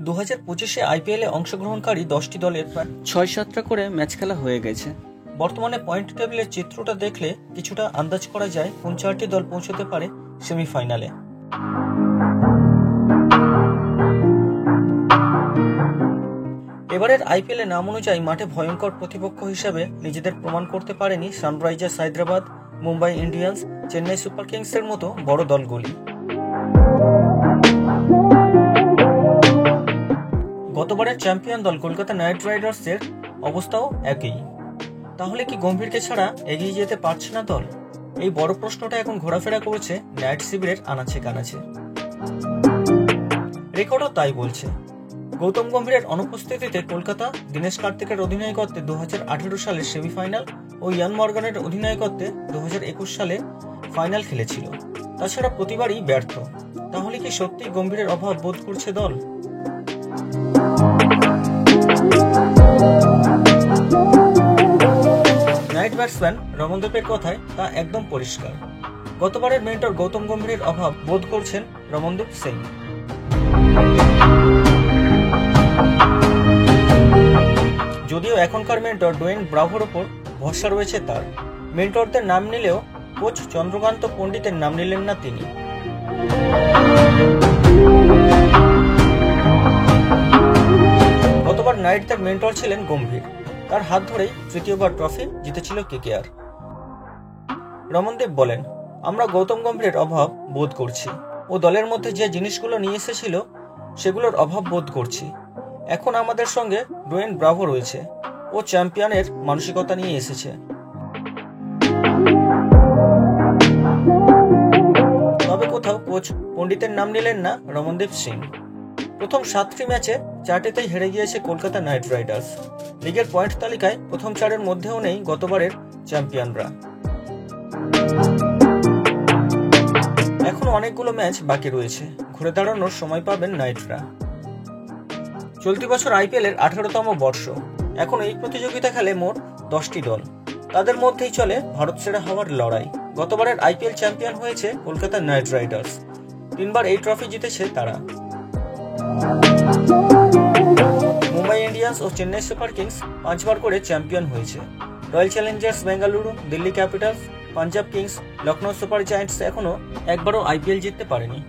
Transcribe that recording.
2025-এ আইপিএলে অংশগ্রহণকারী 10টি দলের প্রায় 6-7টা করে ম্যাচ খেলা হয়ে গেছে। বর্তমানে পয়েন্ট টেবিলের চিত্রটা দেখলে কিছুটা আন্দাজ করা যায় কোন 4টি দল পৌঁছতে পারে সেমিফাইনালে। এবারের আইপিএলে নাম অনুযায়ী মাঠে ভয়ঙ্কর প্রতিপক্ষ হিসেবে নিজেদের প্রমাণ করতে পারেনি Sunrisers Hyderabad, Mumbai Indians, Chennai super কিংসের মতো বড় দলগুলি। গতবারের চ্যাম্পিয়ন দল কলকাতা নাইট রাইডার্সের অবস্থাও একই। তাহলে কি গম্ভীরকে ছাড়া এগিয়ে যেতে পারছে না দল? এই বড় প্রশ্নটা এখন ঘোরাফেরা করছে নাইট শিবিরের আনাচে কানাচে। রেকর্ডও তাই বলছে। গৌতম গম্ভীরের অনুপস্থিতিতে কলকাতা দীনেশ কার্তিকের অধিনায়কত্বে 2018 সালের সেমিফাইনাল ও ইয়ান মর্গানের অধিনায়কত্বে 2021 সালে ফাইনাল খেলেছিল। তাছাড়া প্রতিবারই ব্যর্থ। তাহলে কি সত্যিই গম্ভীরের অভাব বোধ করছে দল? নাইট ব্যাটসম্যান রমনদীপের কথায় তা একদম পরিষ্কার। গতবারের মেন্টর গৌতম গম্ভীরের অভাব বোধ করছেন রমনদীপ সিং। যদিও এখনকার মেন্টর ডোয়েন ব্রাভোর ওপর ভরসা রয়েছে তার। মেন্টরদের নাম নিলেও কোচ চন্দ্রকান্ত পণ্ডিতের নাম নিলেন না তিনি। গতবার নাইটদের মেন্টর ছিলেন গম্ভীর। তার হাত ধরেই তৃতীয়বার ট্রফি জিতেছিল কেকেআর। রমনদীপ বলেন, আমরা গৌতম গম্ভীরের অভাব বোধ করছি। ও দলের মধ্যে যে জিনিসগুলো নিয়ে এসেছিল সেগুলোর অভাব বোধ করছি। এখন আমাদের সঙ্গে ডোয়েন ব্রাভো রয়েছে। ও চ্যাম্পিয়নের মানসিকতা নিয়ে এসেছে। তবে কোথাও কোচ পণ্ডিতের নাম নিলেন না রমনদীপ সিং। প্রথম 7টি ম্যাচে 4টিতেই হেরে গিয়েছে কলকাতা নাইট রাইডার্স। লিগের পয়েন্ট তালিকায় প্রথম 4-এর মধ্যেও নেই গতবারের চ্যাম্পিয়নরা। এখনো অনেকগুলো ম্যাচ বাকি রয়েছে। ঘুরে দাঁড়ানোর সময় পাবেন নাইটরা। চলতি বছর আইপিএলের 18তম বর্ষ। এখন এই প্রতিযোগিতা খেলে মোট 10টি দল। তাদের মধ্যেই চলে ভারত সেরা হওয়ার লড়াই। গতবারের আইপিএল চ্যাম্পিয়ন হয়েছে কলকাতা নাইট রাইডার্স। 3বার এই ট্রফি জিতেছে তারা। মুম্বাই ইন্ডিয়ান্স ও চেন্নাই সুপার কিংস 5বার করে চ্যাম্পিয়ন হয়েছে। Royal Challengers Bengaluru, Delhi Capitals, Punjab Kings, Lucknow Super Giants এখনো একবারও আইপিএল জিততে পারেনি।